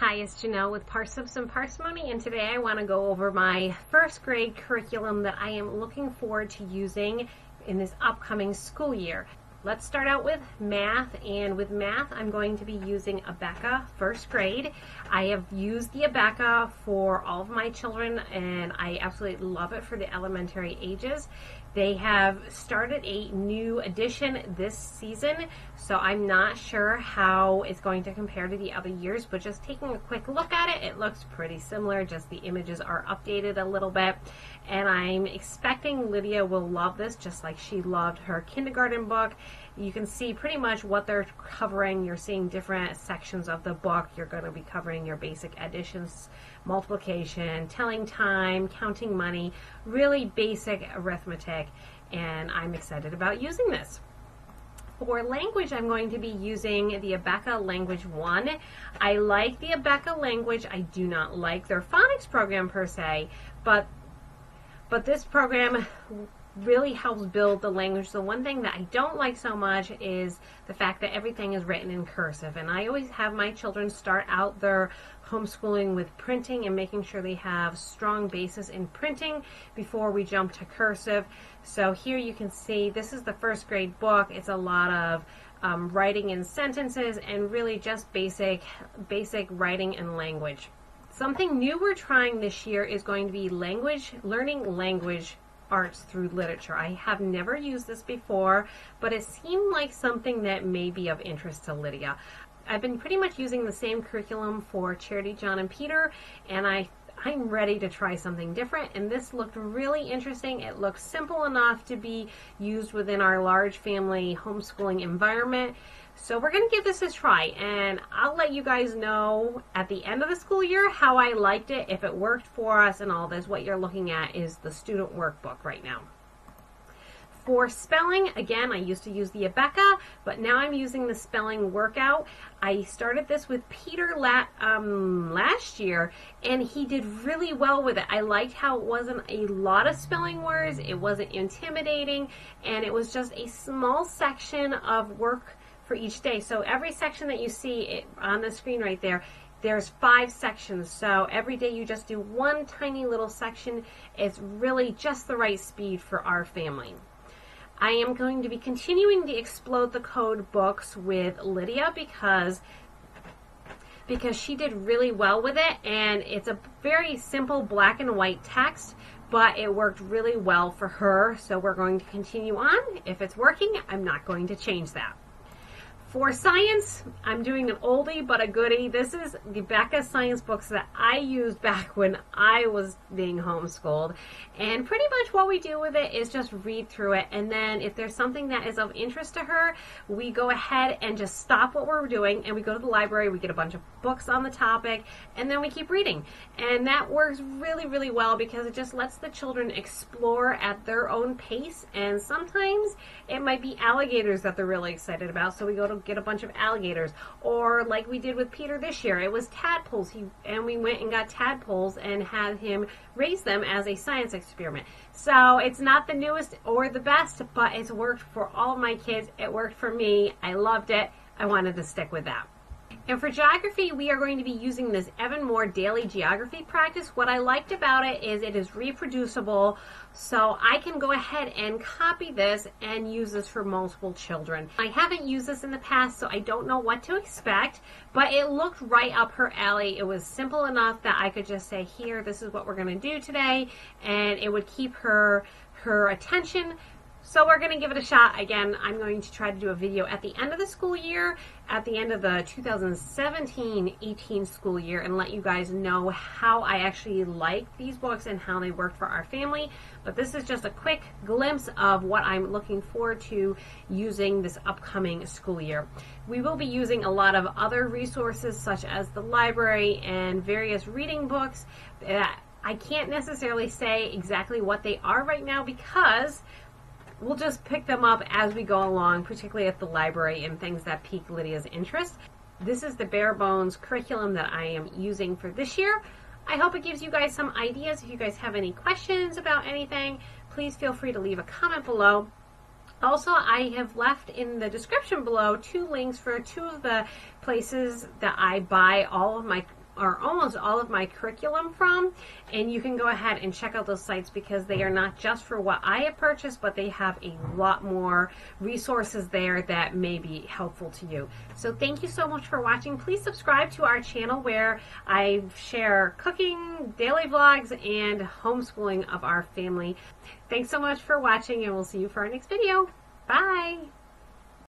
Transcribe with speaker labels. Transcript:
Speaker 1: Hi, it's Janelle with Parsnips and Parsimony, and today I want to go over my first grade curriculum that I am looking forward to using in this upcoming school year. Let's start out with math, and with math I'm going to be using Abeka first grade. I have used the Abeka for all of my children and I absolutely love it for the elementary ages. They have started a new edition this season, so I'm not sure how it's going to compare to the other years, but just taking a quick look at it, it looks pretty similar, just the images are updated a little bit. And I'm expecting Lydia will love this just like she loved her kindergarten book. You can see pretty much what they're covering. You're seeing different sections of the book. You're going to be covering your basic additions, multiplication, telling time, counting money, really basic arithmetic, and I'm excited about using this. For language, I'm going to be using the Abeka Language 1. I like the Abeka Language. I do not like their phonics program per se, but this program really helps build the language. The one thing that I don't like so much is the fact that everything is written in cursive, and I always have my children start out their homeschooling with printing and making sure they have strong basis in printing before we jump to cursive. So here you can see this is the first grade book. It's a lot of writing in sentences and really just basic writing and language. Something new we're trying this year is going to be learning language arts through literature. I have never used this before, but it seemed like something that may be of interest to Lydia. I've been pretty much using the same curriculum for Charity, John, and Peter, and I'm ready to try something different, and this looked really interesting. It looked simple enough to be used within our large family homeschooling environment. So we're going to give this a try, and I'll let you guys know at the end of the school year how I liked it, if it worked for us and all this. What you're looking at is the student workbook right now. For spelling, again, I used to use the Abeka, but now I'm using the spelling workout. I started this with Peter last year, and he did really well with it. I liked how it wasn't a lot of spelling words, it wasn't intimidating, and it was just a small section of work for each day. So every section that you see on the screen right there, there's 5 sections. So every day you just do one tiny little section. It's really just the right speed for our family. I am going to be continuing the Explode the Code books with Lydia because she did really well with it, and it's a very simple black and white text, but it worked really well for her, so we're going to continue on. If it's working, I'm not going to change that. For science, I'm doing an oldie but a goodie. This is the Abeka science books that I used back when I was being homeschooled. And pretty much what we do with it is just read through it. And then if there's something that is of interest to her, we go ahead and just stop what we're doing and we go to the library, we get a bunch of books on the topic, and then we keep reading. And that works really, really well because it just lets the children explore at their own pace. And sometimes it might be alligators that they're really excited about, so we go to get a bunch of alligators, or like we did with Peter this year, it was tadpoles, and we went and got tadpoles and had him raise them as a science experiment. So it's not the newest or the best, but it's worked for all of my kids. It worked for me. I loved it. I wanted to stick with that. And for geography, we are going to be using this Evan-Moor daily geography practice. What I liked about it is reproducible, so I can go ahead and copy this and use this for multiple children. I haven't used this in the past, so I don't know what to expect, but it looked right up her alley. It was simple enough that I could just say, here, this is what we're going to do today, and it would keep her attention. So we're going to give it a shot. Again, I'm going to try to do a video at the end of the school year, at the end of the 2017-18 school year, and let you guys know how I actually like these books and how they work for our family. But this is just a quick glimpse of what I'm looking forward to using this upcoming school year. We will be using a lot of other resources such as the library and various reading books. I can't necessarily say exactly what they are right now because we'll just pick them up as we go along, particularly at the library and things that pique Lydia's interest. This is the bare bones curriculum that I am using for this year. I hope it gives you guys some ideas. If you guys have any questions about anything, please feel free to leave a comment below. Also, I have left in the description below 2 links for 2 of the places that I buy all of my or almost all of my curriculum from, and you can go ahead and check out those sites because they are not just for what I have purchased, but they have a lot more resources there that may be helpful to you. So thank you so much for watching. Please subscribe to our channel where I share cooking, daily vlogs, and homeschooling of our family. Thanks so much for watching, and we'll see you for our next video. Bye!